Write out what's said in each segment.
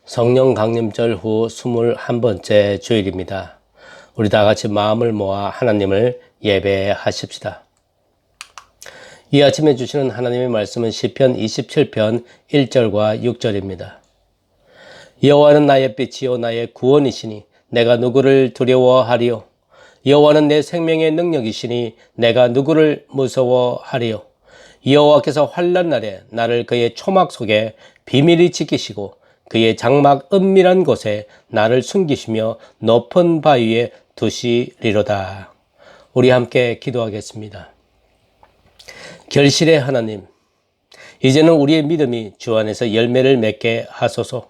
성령 강림절 후 21번째 주일입니다. 우리 다 같이 마음을 모아 하나님을 예배하십시다. 이 아침에 주시는 하나님의 말씀은 시편 27편 1절과 6절입니다. 여호와는 나의 빛이요 나의 구원이시니 내가 누구를 두려워하리요. 여호와는 내 생명의 능력이시니 내가 누구를 무서워하리요. 여호와께서 환난 날에 나를 그의 초막 속에 비밀히 지키시고 그의 장막 은밀한 곳에 나를 숨기시며 높은 바위에 두시리로다. 우리 함께 기도하겠습니다. 결실의 하나님, 이제는 우리의 믿음이 주 안에서 열매를 맺게 하소서.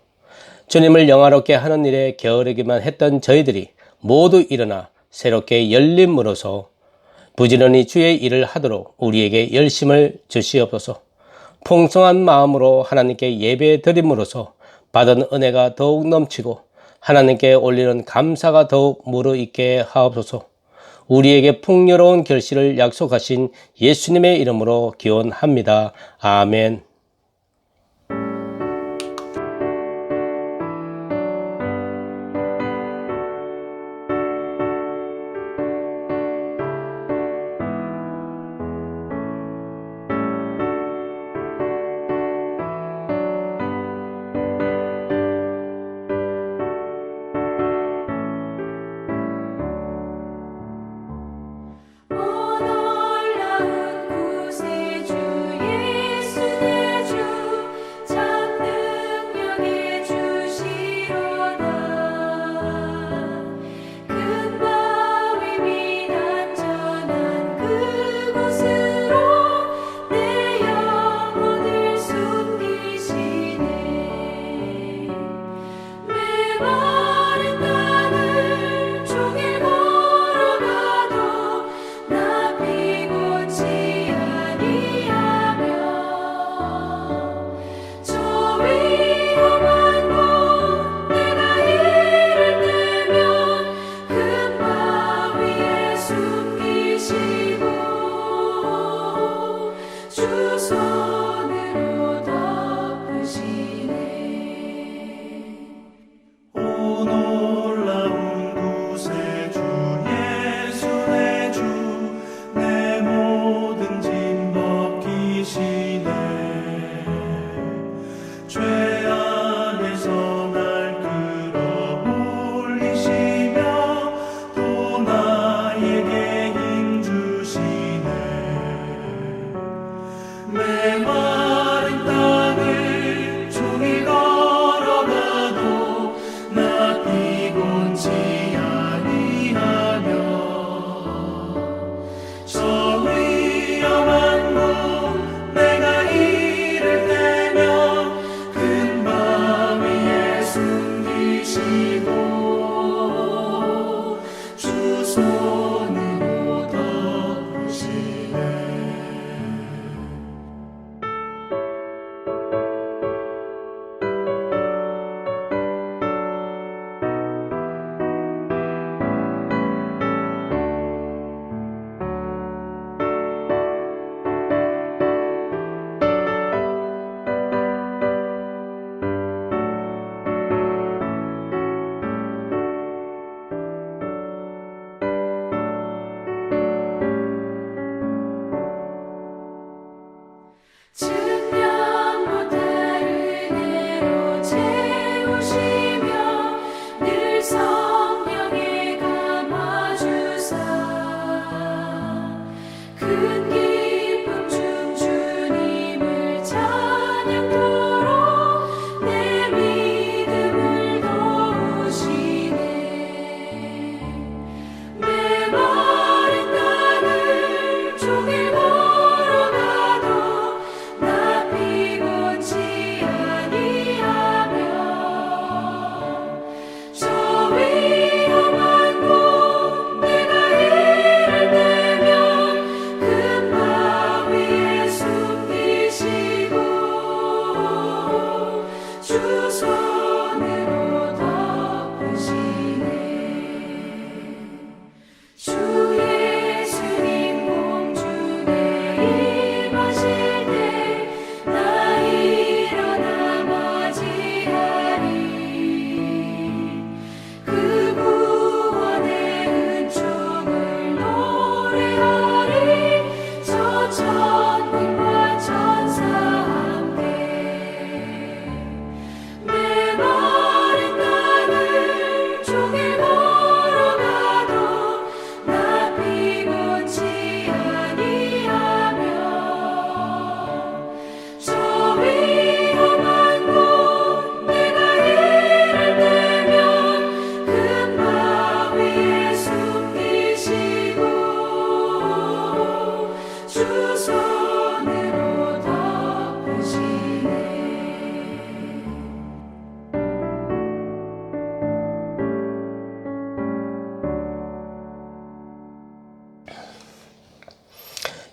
주님을 영화롭게 하는 일에 게으르기만 했던 저희들이 모두 일어나 새롭게 열림으로써 부지런히 주의 일을 하도록 우리에게 열심을 주시옵소서. 풍성한 마음으로 하나님께 예배 드림으로써 받은 은혜가 더욱 넘치고 하나님께 올리는 감사가 더욱 무르익게 하옵소서. 우리에게 풍요로운 결실을 약속하신 예수님의 이름으로 기원합니다. 아멘. 오 놀라운 구세주 예수님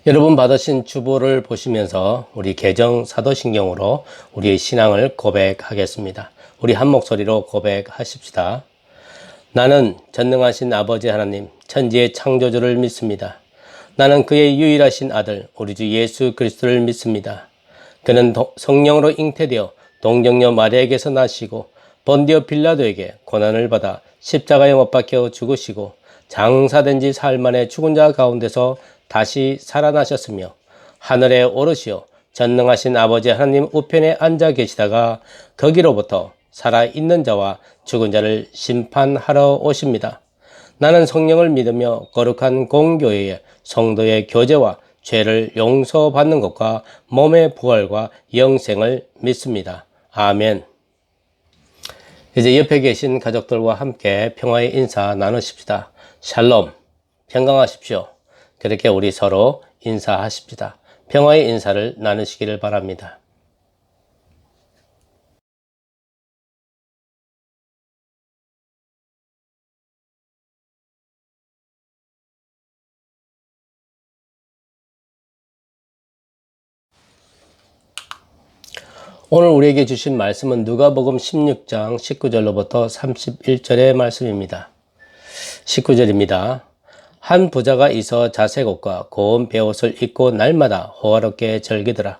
여러분 받으신 주보를 보시면서 우리 개정 사도신경으로 우리의 신앙을 고백하겠습니다. 우리 한 목소리로 고백하십시다. 나는 전능하신 아버지 하나님, 천지의 창조주를 믿습니다. 나는 그의 유일하신 아들, 우리 주 예수 그리스도를 믿습니다. 그는 성령으로 잉태되어 동정녀 마리아에게서 나시고 본디오 빌라도에게 고난을 받아 십자가에 못 박혀 죽으시고 장사된 지 사흘 만에 죽은 자 가운데서 다시 살아나셨으며 하늘에 오르시어 전능하신 아버지 하나님 우편에 앉아 계시다가 거기로부터 살아있는 자와 죽은 자를 심판하러 오십니다. 나는 성령을 믿으며 거룩한 공교회에 성도의 교제와 죄를 용서받는 것과 몸의 부활과 영생을 믿습니다. 아멘. 이제 옆에 계신 가족들과 함께 평화의 인사 나누십시다. 샬롬, 평강하십시오. 그렇게 우리 서로 인사하십시다. 평화의 인사를 나누시기를 바랍니다. 오늘 우리에게 주신 말씀은 누가복음 16장 19절로부터 31절의 말씀입니다. 19절입니다. 한 부자가 있어 자색 옷과 고운 베옷을 입고 날마다 호화롭게 즐기더라.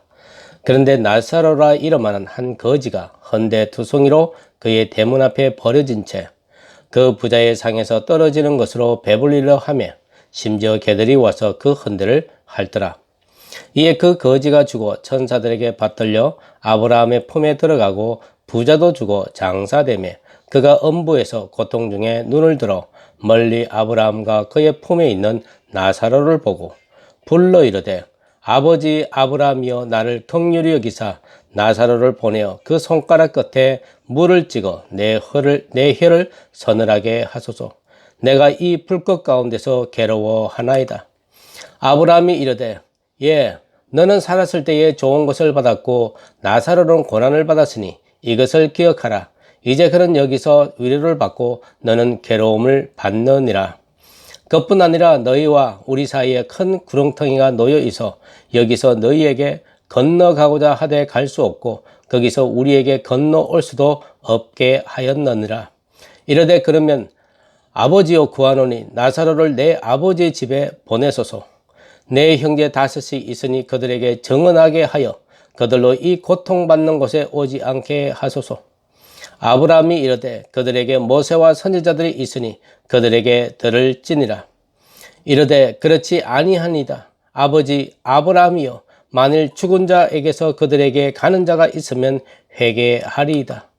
그런데 나사로라 이름하는 한 거지가 헌데 두송이로 그의 대문 앞에 버려진 채 그 부자의 상에서 떨어지는 것으로 배불리려 하며 심지어 개들이 와서 그 헌데를 핥더라. 이에 그 거지가 죽어 천사들에게 받들려 아브라함의 품에 들어가고 부자도 죽어 장사되매 그가 엄부에서 고통 중에 눈을 들어 멀리 아브라함과 그의 품에 있는 나사로를 보고 불러 이르되 아버지 아브라함이여 나를 긍휼히 여기사 나사로를 보내어 그 손가락 끝에 물을 찍어 내 혀를 서늘하게 하소서. 내가 이 불꽃 가운데서 괴로워하나이다. 아브라함이 이르되 예, 너는 살았을 때에 좋은 것을 받았고 나사로는 고난을 받았으니 이것을 기억하라. 이제 그는 여기서 위로를 받고 너는 괴로움을 받느니라. 그뿐 아니라 너희와 우리 사이에 큰 구렁텅이가 놓여 있어 여기서 너희에게 건너가고자 하되 갈 수 없고 거기서 우리에게 건너올 수도 없게 하였느니라. 이르되 그러면 아버지여 구하노니 나사로를 내 아버지의 집에 보내소서. 내 형제 다섯이 있으니 그들에게 정언하게 하여 그들로 이 고통받는 곳에 오지 않게 하소서. 아브라함이 이르되 그들에게 모세와 선지자들이 있으니 그들에게 들을지니라. 이르되 그렇지 아니하니이다. 아버지 아브라함이여 만일 죽은 자에게서 그들에게 가는 자가 있으면 회개하리이다.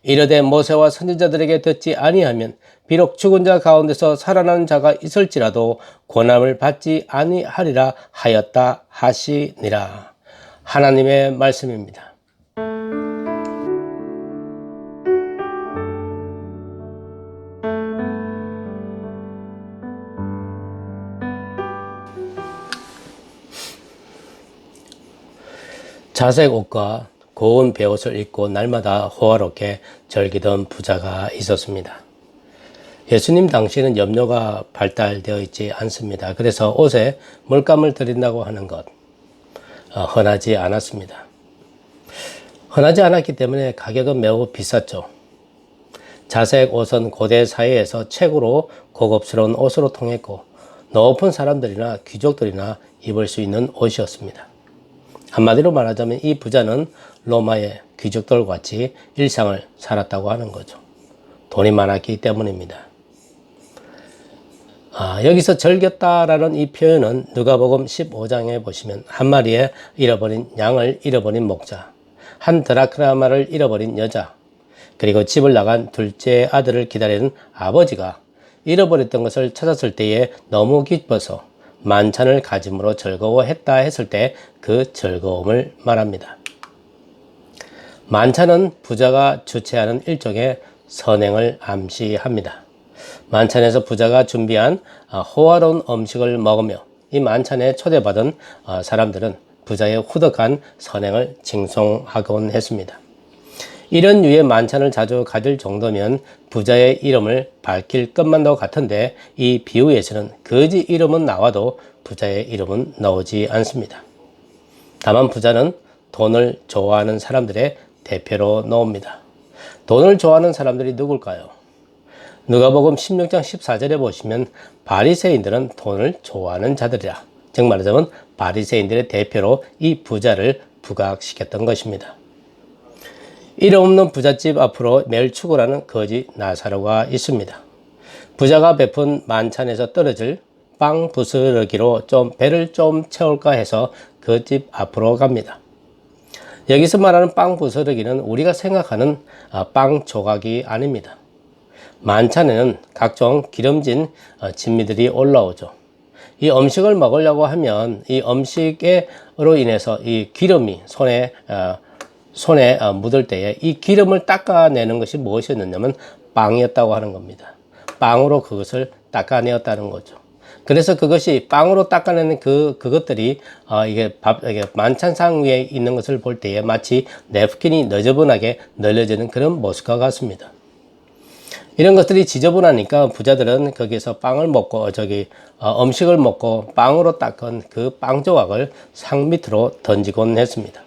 이르되 모세와 선지자들에게 듣지 아니하면 비록 죽은 자 가운데서 살아나는 자가 있을지라도 고난을 받지 아니하리라 하였다 하시니라. 하나님의 말씀입니다. 자색 옷과 고운 베옷을 입고 날마다 호화롭게 즐기던 부자가 있었습니다. 예수님 당시에는 염료가 발달되어 있지 않습니다. 그래서 옷에 물감을 들인다고 하는 것 흔하지 않았습니다. 흔하지 않았기 때문에 가격은 매우 비쌌죠. 자색 옷은 고대 사회에서 최고로 고급스러운 옷으로 통했고 높은 사람들이나 귀족들이나 입을 수 있는 옷이었습니다. 한마디로 말하자면 이 부자는 로마의 귀족들 같이 일상을 살았다고 하는 거죠. 돈이 많았기 때문입니다. 여기서 즐겼다라는 이 표현은 누가복음 15장에 보시면 한 마리의 잃어버린 양을 잃어버린 목자, 한 드라크마를 잃어버린 여자, 그리고 집을 나간 둘째 아들을 기다리는 아버지가 잃어버렸던 것을 찾았을 때에 너무 기뻐서 만찬을 가짐으로 즐거워했다 했을 때 그 즐거움을 말합니다. 만찬은 부자가 주최하는 일종의 선행을 암시합니다. 만찬에서 부자가 준비한 호화로운 음식을 먹으며 이 만찬에 초대받은 사람들은 부자의 후덕한 선행을 칭송하곤 했습니다. 이런 류의 만찬을 자주 가질 정도면 부자의 이름을 밝힐 것만도 같은데 이 비유에서는 거지 이름은 나와도 부자의 이름은 나오지 않습니다. 다만 부자는 돈을 좋아하는 사람들의 대표로 나옵니다. 돈을 좋아하는 사람들이 누굴까요? 누가복음 16장 14절에 보시면 바리새인들은 돈을 좋아하는 자들이라, 즉 말하자면 바리새인들의 대표로 이 부자를 부각시켰던 것입니다. 이름 없는 부잣집 앞으로 매일 출근하는 거지 나사로가 있습니다. 부자가 베푼 만찬에서 떨어질 빵 부스러기로 배를 좀 채울까 해서 그 집 앞으로 갑니다. 여기서 말하는 빵 부스러기는 우리가 생각하는 빵 조각이 아닙니다. 만찬에는 각종 기름진 진미들이 올라오죠. 이 음식을 먹으려고 하면 이 음식으로 인해서 이 기름이 손에 묻을 때에 이 기름을 닦아내는 것이 무엇이었느냐면 빵이었다고 하는 겁니다. 빵으로 그것을 닦아내었다는 거죠. 그래서 그것이 빵으로 닦아내는 그것들이 이게 만찬상 위에 있는 것을 볼 때에 마치 냅킨이 너저분하게 널려지는 그런 모습과 같습니다. 이런 것들이 지저분하니까 부자들은 거기에서 빵을 먹고 음식을 먹고 빵으로 닦은 그 빵 조각을 상 밑으로 던지곤 했습니다.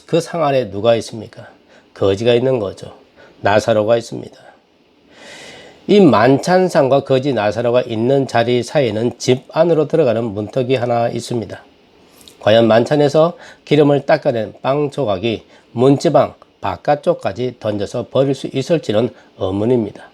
그 상 아래 누가 있습니까? 거지가 있는 거죠. 나사로가 있습니다. 이 만찬상과 거지 나사로가 있는 자리 사이에는 집 안으로 들어가는 문턱이 하나 있습니다. 과연 만찬에서 기름을 닦아낸 빵 조각이 문지방 바깥쪽까지 던져서 버릴 수 있을지는 의문입니다.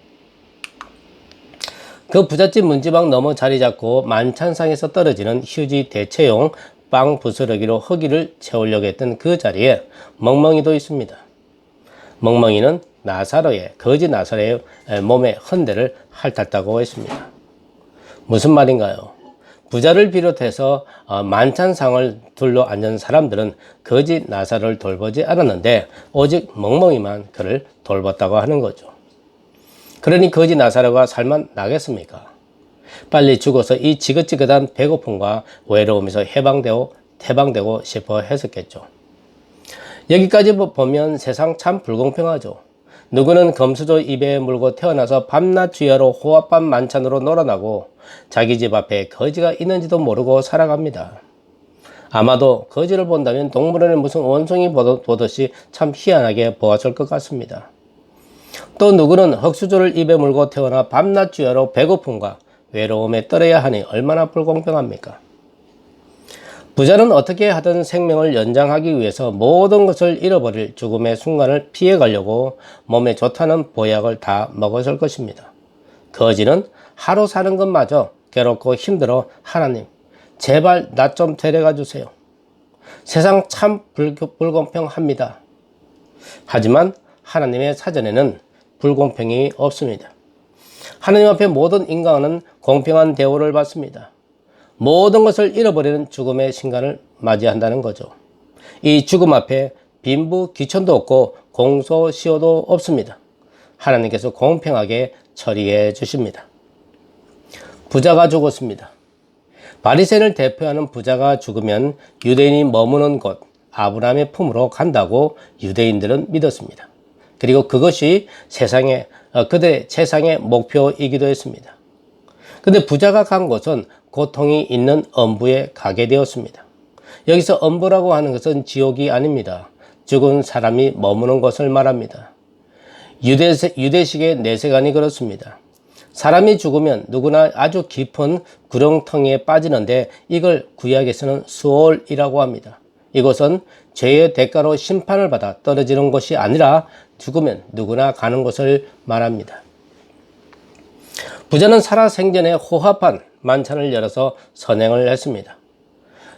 그 부잣집 문지방 너머 자리 잡고 만찬상에서 떨어지는 휴지 대체용 빵 부스러기로 흙이를 채우려고 했던 그 자리에 멍멍이도 있습니다. 멍멍이는 거지 나사로의 몸의 헌대를 핥았다고 했습니다. 무슨 말인가요? 부자를 비롯해서 만찬상을 둘러 앉은 사람들은 거지 나사로를 돌보지 않았는데 오직 멍멍이만 그를 돌봤다고 하는 거죠. 그러니 거지 나사로가 살만 나겠습니까? 빨리 죽어서 이 지긋지긋한 배고픔과 외로움에서 해방되고 싶어 했었겠죠. 여기까지 보면 세상 참 불공평하죠. 누구는 금수저 입에 물고 태어나서 밤낮 주야로 호화밤 만찬으로 놀아나고 자기 집 앞에 거지가 있는지도 모르고 살아갑니다. 아마도 거지를 본다면 동물원에 무슨 원숭이 보듯이 참 희한하게 보았을 것 같습니다. 또 누구는 흙수저를 입에 물고 태어나 밤낮 주야로 배고픔과 외로움에 떨어야 하니 얼마나 불공평합니까? 부자는 어떻게 하든 생명을 연장하기 위해서 모든 것을 잃어버릴 죽음의 순간을 피해가려고 몸에 좋다는 보약을 다 먹었을 것입니다. 거지는 하루 사는 것마저 괴롭고 힘들어 하나님, 제발 나 좀 데려가 주세요. 세상 참 불공평합니다. 하지만 하나님의 사전에는 불공평이 없습니다. 하나님 앞에 모든 인간은 공평한 대우를 받습니다. 모든 것을 잃어버리는 죽음의 순간을 맞이한다는 거죠. 이 죽음 앞에 빈부 귀천도 없고 공소시효도 없습니다. 하나님께서 공평하게 처리해 주십니다. 부자가 죽었습니다. 바리새인을 대표하는 부자가 죽으면 유대인이 머무는 곳 아브라함의 품으로 간다고 유대인들은 믿었습니다. 그리고 그것이 그들의 세상의 목표이기도 했습니다. 근데 부자가 간 곳은 고통이 있는 엄부에 가게 되었습니다. 여기서 엄부라고 하는 것은 지옥이 아닙니다. 죽은 사람이 머무는 곳을 말합니다. 유대식의 내세관이 그렇습니다. 사람이 죽으면 누구나 아주 깊은 구렁텅이에 빠지는데 이걸 구약에서는 수올이라고 합니다. 이곳은 죄의 대가로 심판을 받아 떨어지는 곳이 아니라 죽으면 누구나 가는 곳을 말합니다. 부자는 살아생전에 호합한 만찬을 열어서 선행을 했습니다.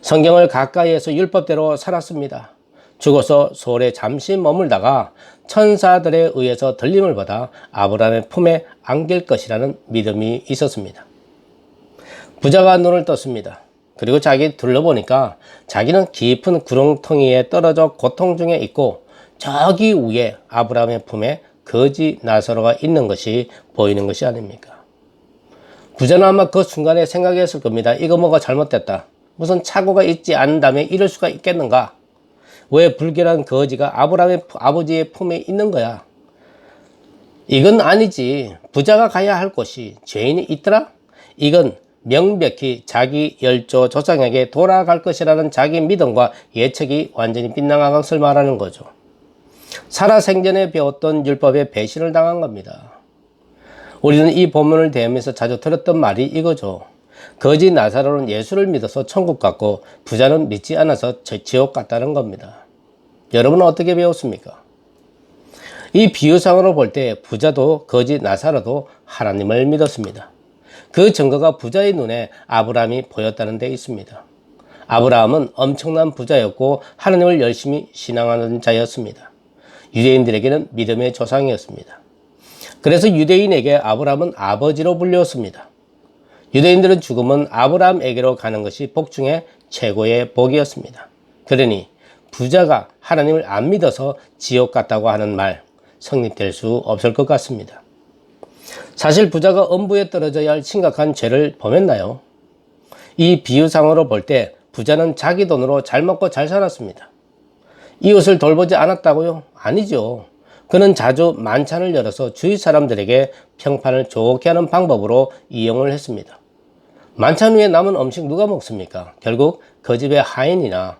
성경을 가까이에서 율법대로 살았습니다. 죽어서 소홀에 잠시 머물다가 천사들에 의해서 들림을 받아 아브라함의 품에 안길 것이라는 믿음이 있었습니다. 부자가 눈을 떴습니다. 그리고 둘러보니까 자기는 깊은 구렁텅이에 떨어져 고통 중에 있고 저기 위에 아브라함의 품에 거지 나사로가 있는 것이 보이는 것이 아닙니까? 부자는 아마 그 순간에 생각했을 겁니다. 이거 뭐가 잘못됐다. 무슨 착오가 있지 않다면 이럴 수가 있겠는가? 왜 불결한 거지가 아브라함의 아버지의 품에 있는 거야? 이건 아니지. 부자가 가야 할 곳이 죄인이 있더라? 이건 명백히 자기 열조 조상에게 돌아갈 것이라는 자기 믿음과 예측이 완전히 빗나간 것을 말하는 거죠. 살아생전에 배웠던 율법에 배신을 당한 겁니다. 우리는 이 본문을 대하면서 자주 들었던 말이 이거죠. 거지 나사로는 예수를 믿어서 천국 갔고 부자는 믿지 않아서 지옥 갔다는 겁니다. 여러분은 어떻게 배웠습니까? 이 비유상으로 볼 때 부자도 거지 나사로도 하나님을 믿었습니다. 그 증거가 부자의 눈에 아브라함이 보였다는 데 있습니다. 아브라함은 엄청난 부자였고 하나님을 열심히 신앙하는 자였습니다. 유대인들에게는 믿음의 조상이었습니다. 그래서 유대인에게 아브라함은 아버지로 불렸습니다. 유대인들은 죽음은 아브라함에게로 가는 것이 복 중에 최고의 복이었습니다. 그러니 부자가 하나님을 안 믿어서 지옥 갔다고 하는 말 성립될 수 없을 것 같습니다. 사실 부자가 엄부에 떨어져야 할 심각한 죄를 범했나요? 이 비유상으로 볼 때 부자는 자기 돈으로 잘 먹고 잘 살았습니다. 이웃을 돌보지 않았다고요? 아니죠. 그는 자주 만찬을 열어서 주위 사람들에게 평판을 좋게 하는 방법으로 이용을 했습니다. 만찬 후에 남은 음식 누가 먹습니까? 결국 그 집의 하인이나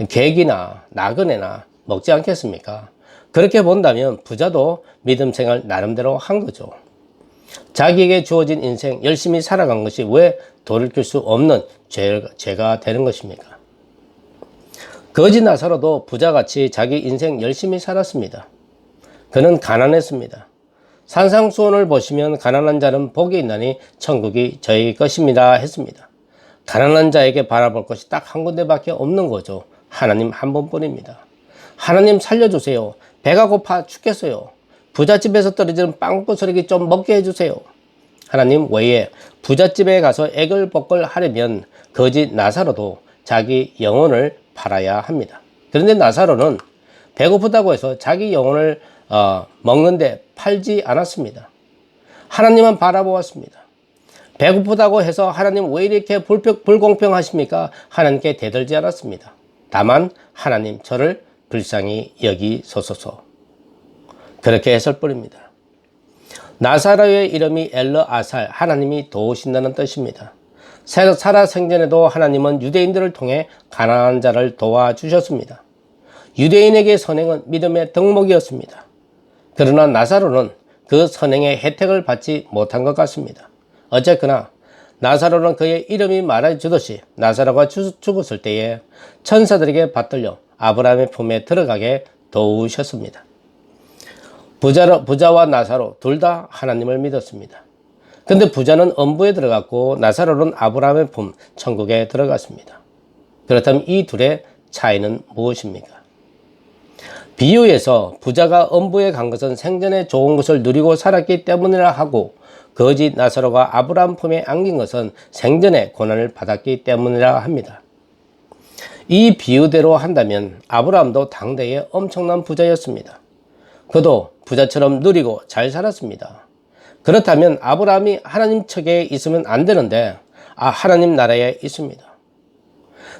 객이나 나그네나 먹지 않겠습니까? 그렇게 본다면 부자도 믿음 생활 나름대로 한 거죠. 자기에게 주어진 인생 열심히 살아간 것이 왜 돌이킬 수 없는 죄가 되는 것입니까? 거지 나사로도 부자같이 자기 인생 열심히 살았습니다. 그는 가난했습니다. 산상수훈을 보시면 가난한 자는 복이 있나니 천국이 저희 것입니다 했습니다. 가난한 자에게 바라볼 것이 딱 한 군데밖에 없는 거죠. 하나님 한 분뿐입니다. 하나님 살려주세요. 배가 고파 죽겠어요. 부잣집에서 떨어지는 빵부스러기 좀 먹게 해주세요. 하나님 외에 부잣집에 가서 애걸복걸 하려면 거지 나사로도 자기 영혼을 팔아야 합니다. 그런데 나사로는 배고프다고 해서 자기 영혼을 먹는데 팔지 않았습니다. 하나님만 바라보았습니다. 배고프다고 해서 하나님 왜 이렇게 불공평하십니까? 하나님께 대들지 않았습니다. 다만 하나님 저를 불쌍히 여기소서. 그렇게 했을 뿐입니다. 나사로의 이름이 엘르아살, 하나님이 도우신다는 뜻입니다. 살아생전에도 하나님은 유대인들을 통해 가난한 자를 도와주셨습니다. 유대인에게 선행은 믿음의 덕목이었습니다. 그러나 나사로는 그 선행의 혜택을 받지 못한 것 같습니다. 어쨌거나 나사로는 그의 이름이 말해주듯이 나사로가 죽었을 때에 천사들에게 받들려 아브라함의 품에 들어가게 도우셨습니다. 부자와 나사로 둘 다 하나님을 믿었습니다. 근데 부자는 엄부에 들어갔고 나사로는 아브라함의 품 천국에 들어갔습니다. 그렇다면 이 둘의 차이는 무엇입니까? 비유에서 부자가 엄부에 간 것은 생전에 좋은 것을 누리고 살았기 때문이라 하고 거지 나사로가 아브라함 품에 안긴 것은 생전에 고난을 받았기 때문이라 합니다. 이 비유대로 한다면 아브라함도 당대의 엄청난 부자였습니다. 그도 부자처럼 누리고 잘 살았습니다. 그렇다면 아브라함이 하나님 측에 있으면 안 되는데 하나님 나라에 있습니다.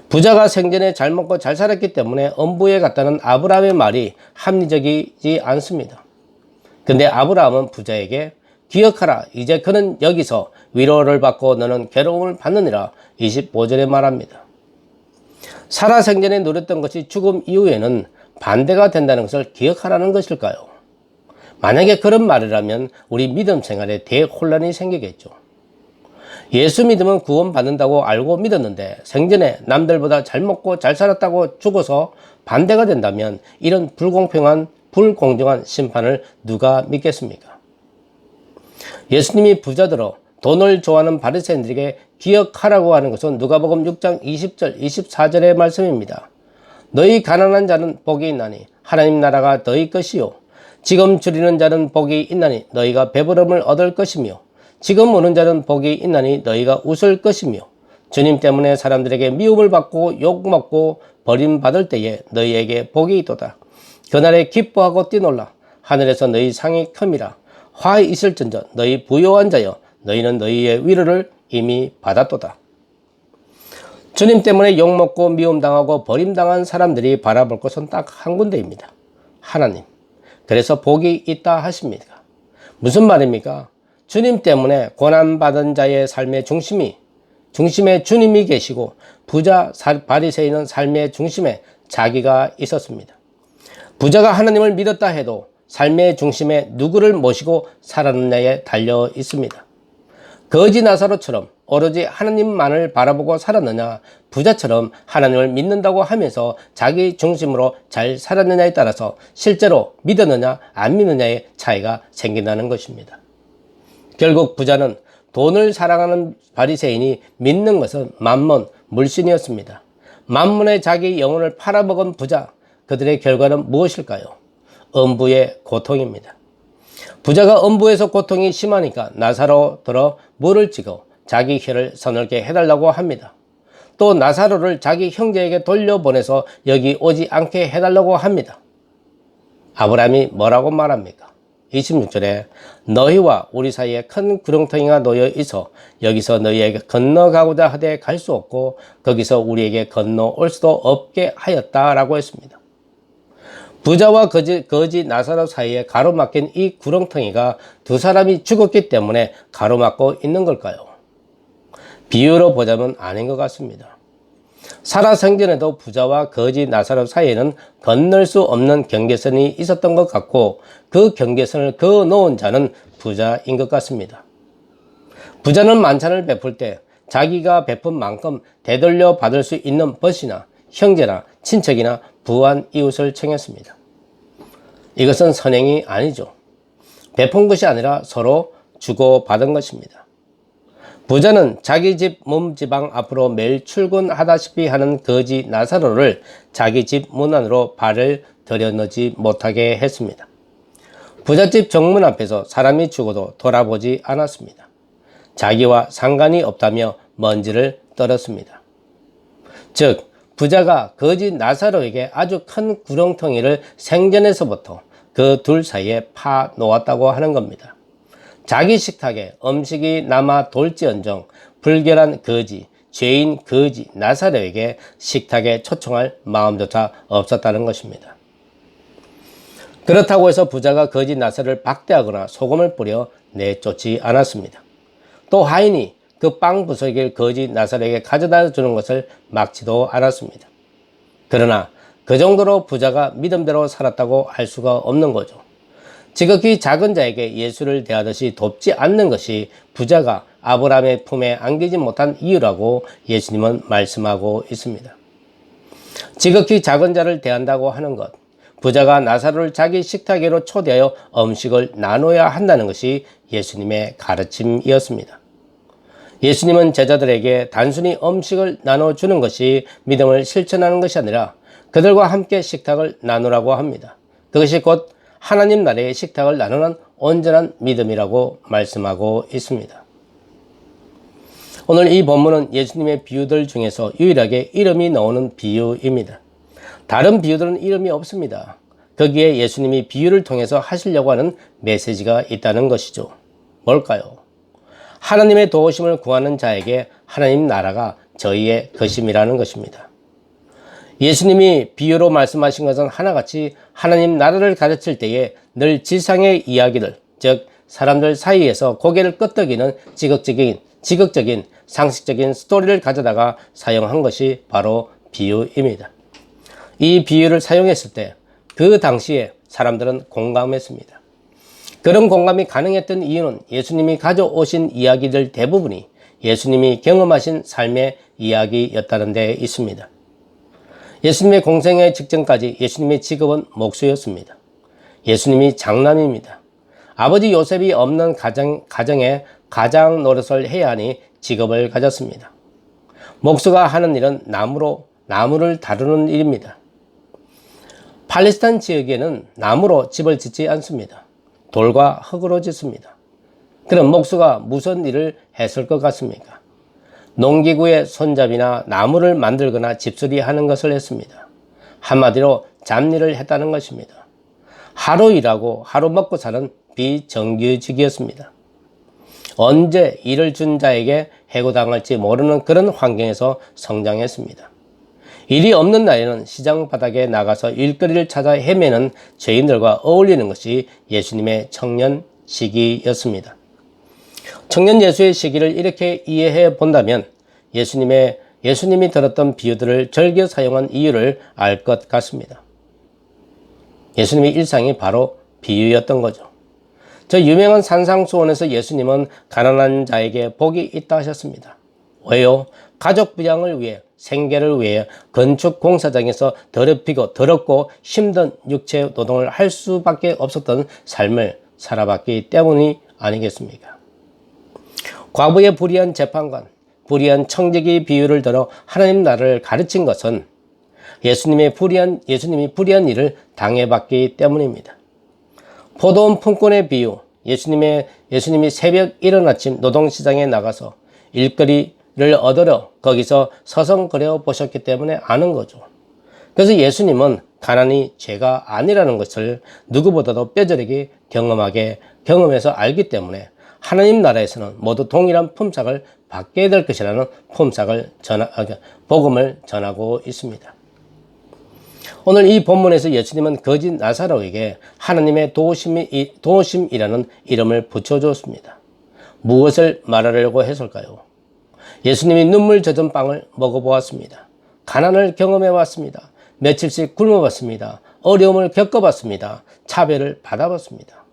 부자가 생전에 잘 먹고 잘 살았기 때문에 엄부에 갔다는 아브라함의 말이 합리적이지 않습니다. 근데 아브라함은 부자에게 기억하라, 이제 그는 여기서 위로를 받고 너는 괴로움을 받느니라 25절에 말합니다. 살아생전에 누렸던 것이 죽음 이후에는 반대가 된다는 것을 기억하라는 것일까요? 만약에 그런 말이라면 우리 믿음 생활에 대혼란이 생기겠죠. 예수 믿으면 구원받는다고 알고 믿었는데 생전에 남들보다 잘 먹고 잘 살았다고 죽어서 반대가 된다면 이런 불공정한 심판을 누가 믿겠습니까? 예수님이 부자들어 돈을 좋아하는 바리새인들에게 기억하라고 하는 것은 누가복음 6장 20절 24절의 말씀입니다. 너희 가난한 자는 복이 있나니 하나님 나라가 너희 것이요 지금 줄이는 자는 복이 있나니 너희가 배부름을 얻을 것이며 지금 우는 자는 복이 있나니 너희가 웃을 것이며 주님 때문에 사람들에게 미움을 받고 욕먹고 버림받을 때에 너희에게 복이 있도다. 그날에 기뻐하고 뛰놀라. 하늘에서 너희 상이 큼이라. 화에 있을진저 너희 부요한 자여 너희는 너희의 위로를 이미 받았도다. 주님 때문에 욕먹고 미움당하고 버림당한 사람들이 바라볼 것은 딱 한 군데입니다. 하나님. 그래서 복이 있다 하십니까? 무슨 말입니까? 주님 때문에 고난받은 자의 삶의 중심에 주님이 계시고 부자 바리새인은 삶의 중심에 자기가 있었습니다. 부자가 하나님을 믿었다 해도 삶의 중심에 누구를 모시고 살았느냐에 달려 있습니다. 거지 나사로처럼 오로지 하나님만을 바라보고 살았느냐, 부자처럼 하나님을 믿는다고 하면서 자기 중심으로 잘 살았느냐에 따라서 실제로 믿었느냐 안 믿느냐의 차이가 생긴다는 것입니다. 결국 부자는 돈을 사랑하는 바리새인이 믿는 것은 만몬, 물신이었습니다. 만몬에 자기 영혼을 팔아먹은 부자, 그들의 결과는 무엇일까요? 음부의 고통입니다. 부자가 음부에서 고통이 심하니까 나사로 들어 물을 찍어 자기 혀를 서늘게 해달라고 합니다. 또 나사로를 자기 형제에게 돌려보내서 여기 오지 않게 해달라고 합니다. 아브라함이 뭐라고 말합니까? 26절에 너희와 우리 사이에 큰 구렁텅이가 놓여 있어 여기서 너희에게 건너가고자 하되 갈 수 없고 거기서 우리에게 건너올 수도 없게 하였다라고 했습니다. 부자와 거지 나사로 사이에 가로막힌 이 구렁텅이가 두 사람이 죽었기 때문에 가로막고 있는 걸까요? 비유로 보자면 아닌 것 같습니다. 살아생전에도 부자와 거지 나사로 사이에는 건널 수 없는 경계선이 있었던 것 같고 그 경계선을 그어놓은 자는 부자인 것 같습니다. 부자는 만찬을 베풀 때 자기가 베푼 만큼 되돌려 받을 수 있는 벗이나 형제나 친척이나 부한 이웃을 청했습니다. 이것은 선행이 아니죠. 베푼 것이 아니라 서로 주고받은 것입니다. 부자는 자기 집 몸지방 앞으로 매일 출근하다시피 하는 거지 나사로를 자기 집 문 안으로 발을 들여넣지 못하게 했습니다. 부잣집 정문 앞에서 사람이 죽어도 돌아보지 않았습니다. 자기와 상관이 없다며 먼지를 떨었습니다. 즉 부자가 거지 나사로에게 아주 큰 구렁텅이를 생전에서부터 그 둘 사이에 파 놓았다고 하는 겁니다. 자기 식탁에 음식이 남아 돌지언정 불결한 거지, 죄인 거지 나사로에게 식탁에 초청할 마음조차 없었다는 것입니다. 그렇다고 해서 부자가 거지 나사로를 박대하거나 소금을 뿌려 내쫓지 않았습니다. 또 하인이 그 빵 부서기를 거지 나사로에게 가져다 주는 것을 막지도 않았습니다. 그러나 그 정도로 부자가 믿음대로 살았다고 할 수가 없는 거죠. 지극히 작은 자에게 예수를 대하듯이 돕지 않는 것이 부자가 아브라함의 품에 안기지 못한 이유라고 예수님은 말씀하고 있습니다. 지극히 작은 자를 대한다고 하는 것, 부자가 나사로를 자기 식탁으로 초대하여 음식을 나눠야 한다는 것이 예수님의 가르침이었습니다. 예수님은 제자들에게 단순히 음식을 나눠주는 것이 믿음을 실천하는 것이 아니라 그들과 함께 식탁을 나누라고 합니다. 그것이 곧 하나님 나라의 식탁을 나누는 온전한 믿음이라고 말씀하고 있습니다. 오늘 이 본문은 예수님의 비유들 중에서 유일하게 이름이 나오는 비유입니다. 다른 비유들은 이름이 없습니다. 거기에 예수님이 비유를 통해서 하시려고 하는 메시지가 있다는 것이죠. 뭘까요? 하나님의 도우심을 구하는 자에게 하나님 나라가 저희의 것임이라는 것입니다. 예수님이 비유로 말씀하신 것은 하나같이 하나님 나라를 가르칠 때에 늘 지상의 이야기들, 즉 사람들 사이에서 고개를 끄덕이는 지극적인 상식적인 스토리를 가져다가 사용한 것이 바로 비유입니다. 이 비유를 사용했을 때 그 당시에 사람들은 공감했습니다. 그런 공감이 가능했던 이유는 예수님이 가져오신 이야기들 대부분이 예수님이 경험하신 삶의 이야기였다는 데 있습니다. 예수님의 공생애 직전까지 예수님의 직업은 목수였습니다. 예수님이 장남입니다. 아버지 요셉이 없는 가정에 가장 노릇을 해야 하니 직업을 가졌습니다. 목수가 하는 일은 나무를 다루는 일입니다. 팔레스타인 지역에는 나무로 집을 짓지 않습니다. 돌과 흙으로 짓습니다. 그럼 목수가 무슨 일을 했을 것 같습니까? 농기구의 손잡이나 나무를 만들거나 집수리하는 것을 했습니다. 한마디로 잡일을 했다는 것입니다. 하루 일하고 하루 먹고 사는 비정규직이었습니다. 언제 일을 준 자에게 해고당할지 모르는 그런 환경에서 성장했습니다. 일이 없는 날에는 시장 바닥에 나가서 일거리를 찾아 헤매는 죄인들과 어울리는 것이 예수님의 청년 시기였습니다. 청년 예수의 시기를 이렇게 이해해 본다면 예수님이 들었던 비유들을 즐겨 사용한 이유를 알 것 같습니다. 예수님의 일상이 바로 비유였던 거죠. 저 유명한 산상수훈에서 예수님은 가난한 자에게 복이 있다 하셨습니다. 왜요? 가족 부양을 위해, 생계를 위해 건축 공사장에서 더럽히고 더럽고 힘든 육체 노동을 할 수밖에 없었던 삶을 살아봤기 때문이 아니겠습니까? 과부의 불의한 재판관, 불의한 청지기 비유를 들어 하나님 나라를 가르친 것은 예수님이 불의한 일을 당해봤기 때문입니다. 포도원 품꾼의 비유, 예수님이 새벽 이른 아침 노동시장에 나가서 일거리를 얻으러 거기서 서성거려 보셨기 때문에 아는 거죠. 그래서 예수님은 가난이 죄가 아니라는 것을 누구보다도 뼈저리게 경험해서 알기 때문에 하나님 나라에서는 모두 동일한 품삯을 받게 될 것이라는 복음을 전하고 있습니다. 오늘 이 본문에서 예수님은 거지 나사로에게 하나님의 도우심이라는 이름을 붙여주었습니다. 무엇을 말하려고 했을까요? 예수님이 눈물 젖은 빵을 먹어보았습니다. 가난을 경험해봤습니다. 며칠씩 굶어봤습니다. 어려움을 겪어봤습니다. 차별을 받아봤습니다.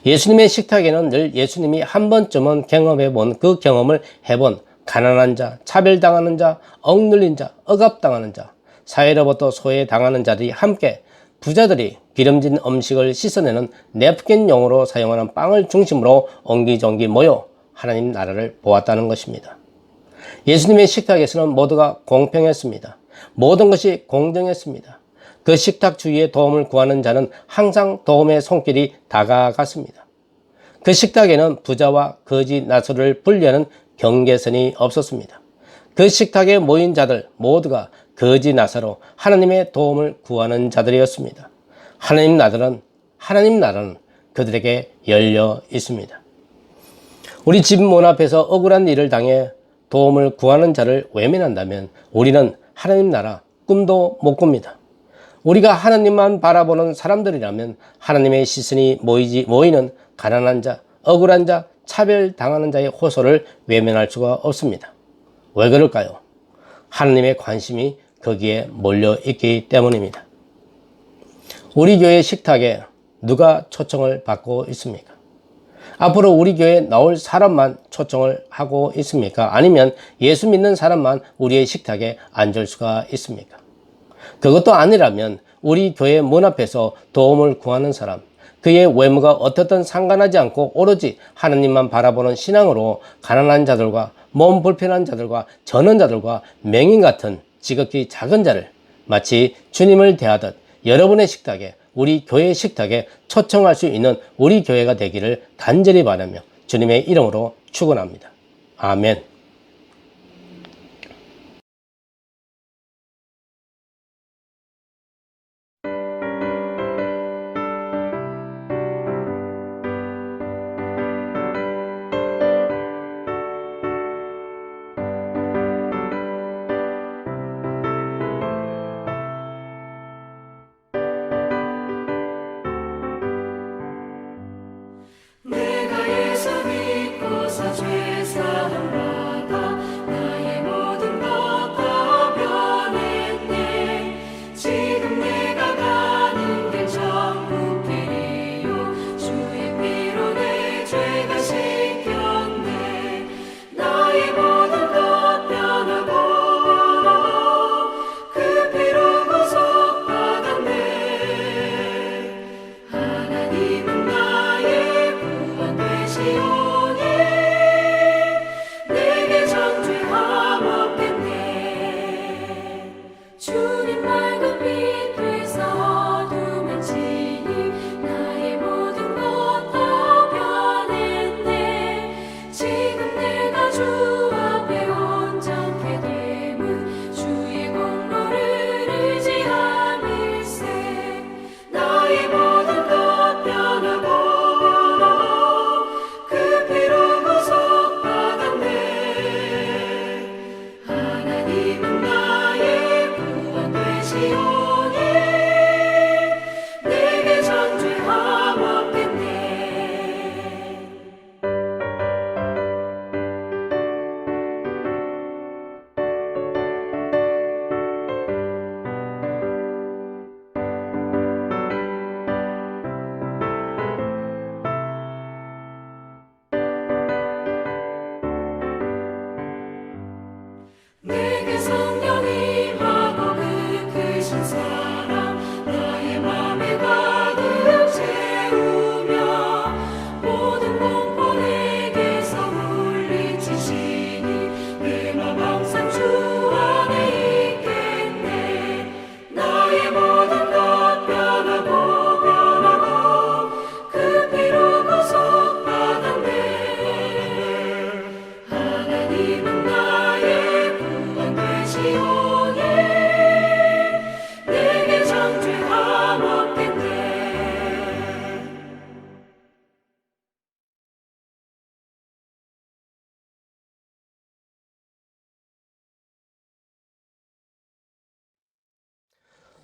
예수님의 식탁에는 늘 예수님이 한 번쯤은 경험해본 그 경험을 해본 가난한 자, 차별당하는 자, 억눌린 자, 억압당하는 자, 사회로부터 소외당하는 자들이 함께 부자들이 기름진 음식을 씻어내는 냅킨용으로 사용하는 빵을 중심으로 옹기종기 모여 하나님 나라를 보았다는 것입니다. 예수님의 식탁에서는 모두가 공평했습니다. 모든 것이 공정했습니다. 그 식탁 주위에 도움을 구하는 자는 항상 도움의 손길이 다가갔습니다. 그 식탁에는 부자와 거지 나사로를 분리하는 경계선이 없었습니다. 그 식탁에 모인 자들 모두가 거지 나사로 하나님의 도움을 구하는 자들이었습니다. 하나님 나라는 그들에게 열려 있습니다. 우리 집 문 앞에서 억울한 일을 당해 도움을 구하는 자를 외면한다면 우리는 하나님 나라 꿈도 못 꿉니다. 우리가 하나님만 바라보는 사람들이라면 하나님의 시선이 모이는 가난한 자, 억울한 자, 차별당하는 자의 호소를 외면할 수가 없습니다. 왜 그럴까요? 하나님의 관심이 거기에 몰려있기 때문입니다. 우리 교회 식탁에 누가 초청을 받고 있습니까? 앞으로 우리 교회에 나올 사람만 초청을 하고 있습니까? 아니면 예수 믿는 사람만 우리의 식탁에 앉을 수가 있습니까? 그것도 아니라면 우리 교회 문 앞에서 도움을 구하는 사람, 그의 외모가 어떻든 상관하지 않고 오로지 하나님만 바라보는 신앙으로 가난한 자들과 몸 불편한 자들과 전원자들과 맹인 같은 지극히 작은 자를 마치 주님을 대하듯 여러분의 식탁에, 우리 교회의 식탁에 초청할 수 있는 우리 교회가 되기를 간절히 바라며 주님의 이름으로 축원합니다. 아멘. 내가 예수 믿고서 죄 사함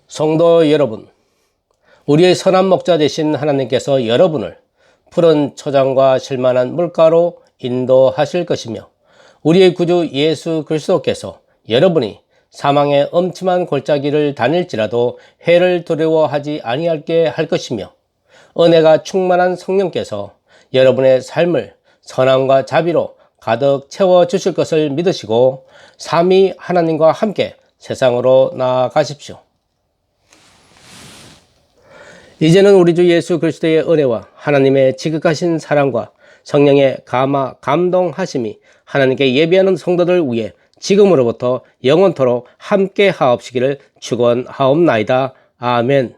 성도 여러분, 우리의 선한 목자 되신 하나님께서 여러분을 푸른 초장과 실만한 물가로 인도하실 것이며, 우리의 구주 예수 그리스도께서 여러분이 사망의 엄침한 골짜기를 다닐지라도 해를 두려워하지 아니하게 할 것이며, 은혜가 충만한 성령께서 여러분의 삶을 선함과 자비로 가득 채워주실 것을 믿으시고 삼위 하나님과 함께 세상으로 나아가십시오. 이제는 우리 주 예수 그리스도의 은혜와 하나님의 지극하신 사랑과 성령의 감동하심이 하나님께 예배하는 성도들 위해 지금으로부터 영원토록 함께 하옵시기를 축원하옵나이다. 아멘.